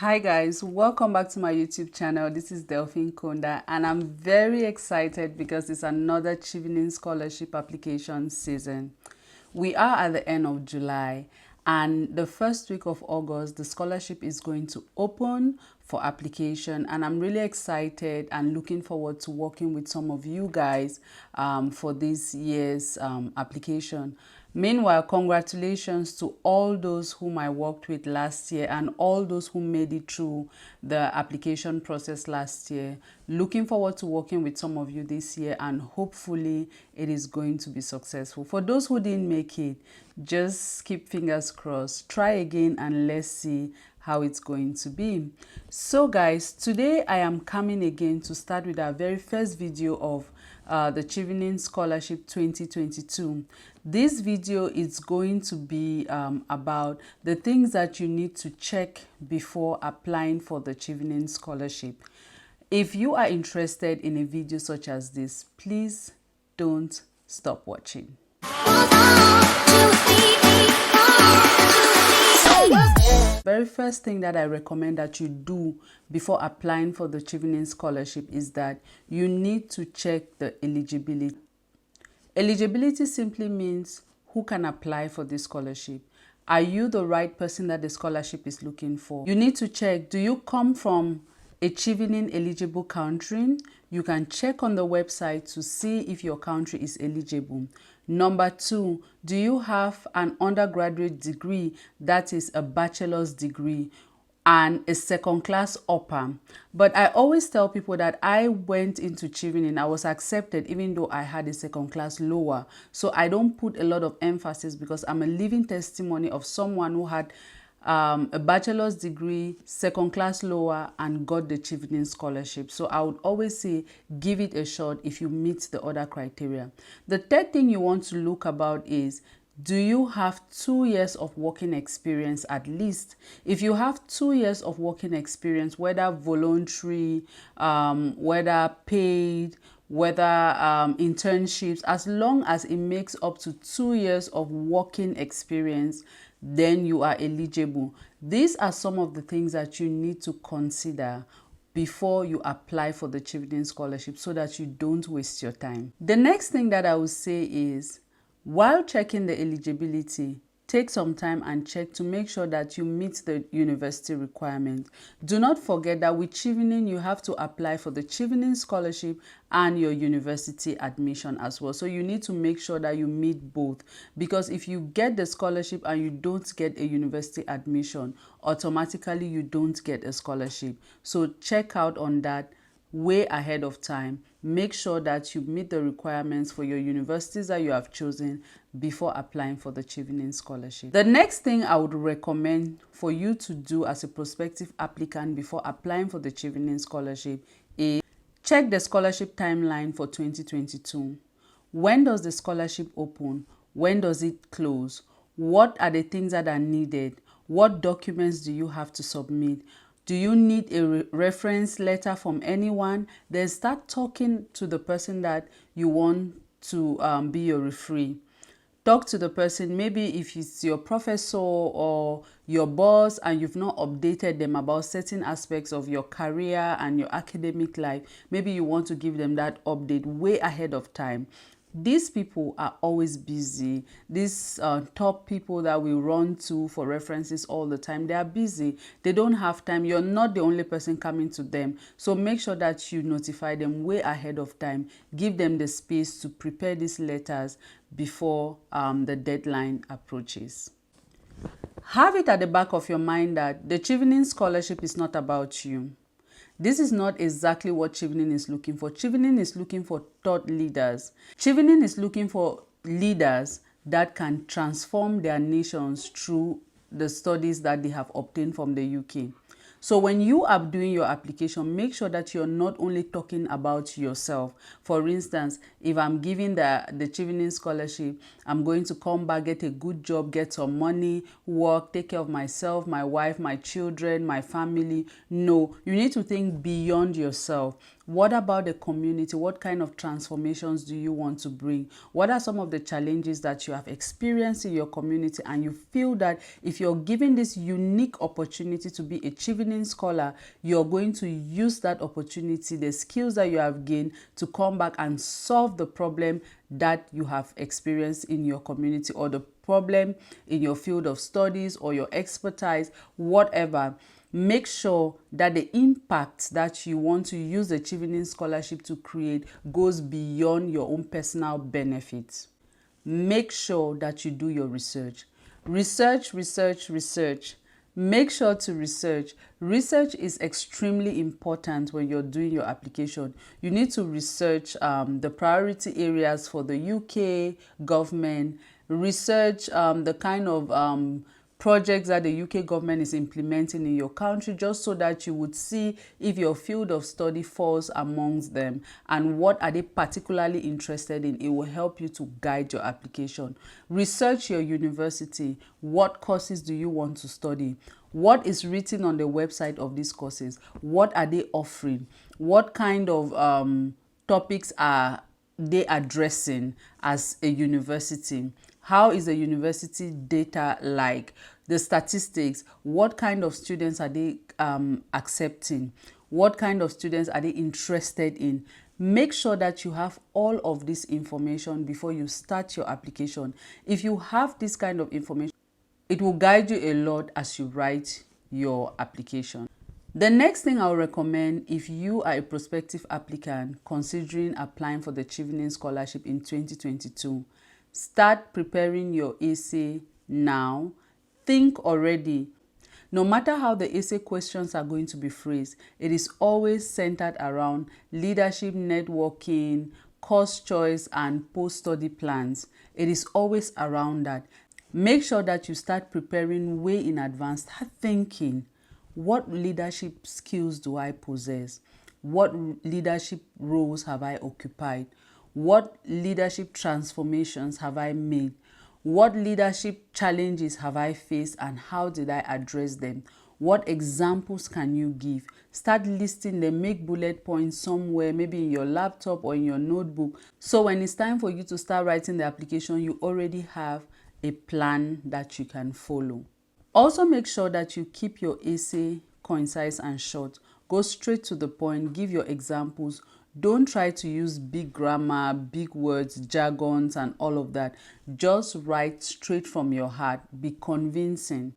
Hi guys, welcome back to my YouTube channel. This is Delphine Konda and I'm very excited because it's another Chevening scholarship application season. We are at the end of July and the first week of August the scholarship is going to open for application, and I'm really excited and looking forward to working with some of you guys for this year's application. Meanwhile, congratulations to all those whom I worked with last year and all those who made it through the application process last year. Looking forward to working with some of you this year, and hopefully it is going to be successful. For those who didn't make it, just keep fingers crossed. Try again and let's see how it's going to be. So guys, today I am coming again to start with our very first video of the Chevening Scholarship 2022. This video is going to be about the things that you need to check before applying for the Chevening Scholarship. If you are interested in a video such as this, please don't stop watching. Very first thing that I recommend that you do before applying for the Chevening Scholarship is that you need to check the eligibility. Eligibility simply means who can apply for this scholarship. Are you the right person that the scholarship is looking for? You need to check, do you come from a Chevening eligible country? You can check on the website to see if your country is eligible. Number two, do you have an undergraduate degree, that is a bachelor's degree, and a second class upper? But I always tell people that I went into Chevening, I was accepted even though I had a second class lower. So I don't put a lot of emphasis because I'm a living testimony of someone who had a bachelor's degree, second class lower, and got the Chevening Scholarship. So I would always say give it a shot if you meet the other criteria. The third thing you want to look about is, do you have 2 years of working experience at least? If you have 2 years of working experience, whether voluntary, whether paid, whether internships, as long as it makes up to 2 years of working experience, then you are eligible. These are some of the things that you need to consider before you apply for the Chevening Scholarship so that you don't waste your time. The next thing that I would say is, while checking the eligibility, take some time and check to make sure that you meet the university requirement. Do not forget that with Chevening, you have to apply for the Chevening Scholarship and your university admission as well. So you need to make sure that you meet both, because if you get the scholarship and you don't get a university admission, automatically you don't get a scholarship. So check out on that way ahead of time. Make sure that you meet the requirements for your universities that you have chosen before applying for the Chevening Scholarship. The next thing I would recommend for you to do as a prospective applicant before applying for the Chevening Scholarship is check the scholarship timeline for 2022. When does the scholarship open? When does it close? What are the things that are needed? What documents do you have to submit? Do you need a reference letter from anyone? Then start talking to the person that you want to be your referee. Talk to the person, maybe if it's your professor or your boss and you've not updated them about certain aspects of your career and your academic life, maybe you want to give them that update way ahead of time. These people are always busy. These top people that we run to for references all the time, they are busy. They don't have time. You're not the only person coming to them. So make sure that you notify them way ahead of time. Give them the space to prepare these letters before the deadline approaches. Have it at the back of your mind that the Chevening Scholarship is not about you. This is not exactly what Chevening is looking for. Chevening is looking for thought leaders. Chevening is looking for leaders that can transform their nations through the studies that they have obtained from the UK. So when you are doing your application, make sure that you're not only talking about yourself. For instance, if I'm giving the Chevening Scholarship, I'm going to come back, get a good job, get some money, work, take care of myself, my wife, my children, my family. No, you need to think beyond yourself. What about the community? What kind of transformations do you want to bring? What are some of the challenges that you have experienced in your community, and you feel that if you're given this unique opportunity to be a Chevening scholar, you're going to use that opportunity, the skills that you have gained, to come back and solve the problem that you have experienced in your community, or the problem in your field of studies, or your expertise, whatever. Make sure that the impact that you want to use the Chevening scholarship to create goes beyond your own personal benefits. Make sure that you do your research. Research, research, research. Make sure to research. Research is extremely important when you're doing your application. You need to research the priority areas for the UK government. Research the kind of projects that the UK government is implementing in your country, just so that you would see if your field of study falls amongst them and what are they particularly interested in. It will help you to guide your application. Research your university. What courses do you want to study? What is written on the website of these courses? What are they offering? What kind of topics are they addressing as a university? How is the university data like? The statistics, what kind of students are they accepting? What kind of students are they interested in? Make sure that you have all of this information before you start your application. If you have this kind of information, it will guide you a lot as you write your application. The next thing I'll recommend, if you are a prospective applicant considering applying for the Chevening Scholarship in 2022, start preparing your essay now. Think already. No matter how the essay questions are going to be phrased, it is always centered around leadership, networking, course choice, and post-study plans. It is always around that. Make sure that you start preparing way in advance. Start thinking, what leadership skills do I possess? What leadership roles have I occupied? What leadership transformations have I made? What leadership challenges have I faced, and how did I address them? What examples can you give? Start listing them. Make bullet points somewhere, maybe in your laptop or in your notebook. So when it's time for you to start writing the application, you already have a plan that you can follow. Also, make sure that you keep your essay concise and short. Go straight to the point. Give your examples. Don't try to use big grammar, big words, jargons, and all of that. Just write straight from your heart. Be convincing.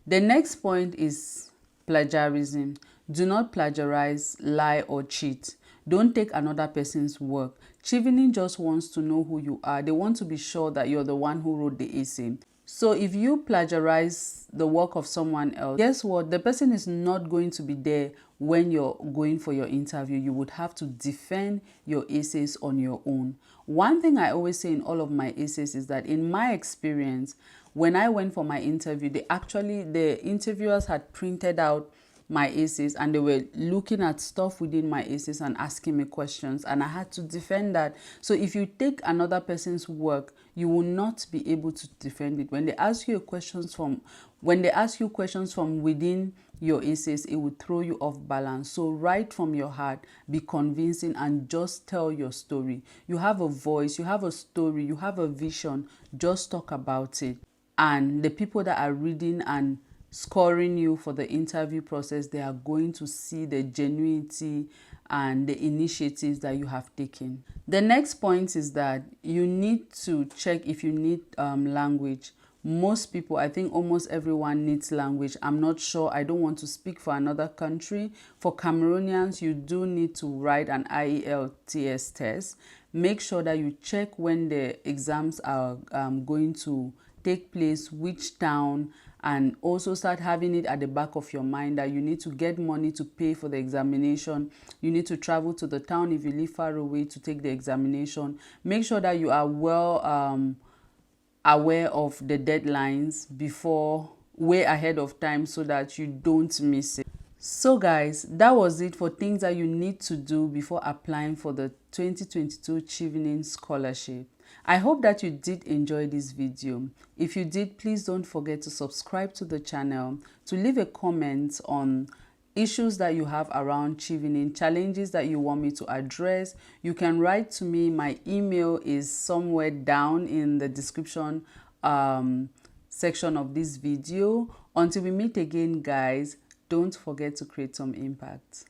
The next point is plagiarism. Do not plagiarize, lie, or cheat. Don't take another person's work. Chevening just wants to know who you are. They want to be sure that you're the one who wrote the essay. So if you plagiarize the work of someone else, guess what? The person is not going to be there when you're going for your interview. You would have to defend your essays on your own. One thing I always say in all of my essays is that in my experience, when I went for my interview, the interviewers had printed out my essays, and they were looking at stuff within my essays and asking me questions, and I had to defend that. So if you take another person's work, you will not be able to defend it. When they ask you questions from within your essays, it will throw you off balance. So write from your heart, be convincing, and just tell your story. You have a voice, you have a story, you have a vision. Just talk about it. And the people that are reading and scoring you for the interview process, they are going to see the genuinity and the initiatives that you have taken. The next point is that you need to check if you need language. Most people, I think almost everyone needs language. I'm not sure. I don't want to speak for another country. For Cameroonians, you do need to write an IELTS test. Make sure that you check when the exams are going to take place, which town, and also start having it at the back of your mind that you need to get money to pay for the examination. You need to travel to the town if you live far away to take the examination. Make sure that you are well aware of the deadlines way ahead of time, so that you don't miss it. So guys, that was it for things that you need to do before applying for the 2022 Chevening Scholarship. I hope that you did enjoy this video. If you did, please don't forget to subscribe to the channel, to leave a comment on issues that you have around Chevening, challenges that you want me to address, you can write to me. My email is somewhere down in the description section of this video. Until we meet again, guys, don't forget to create some impact.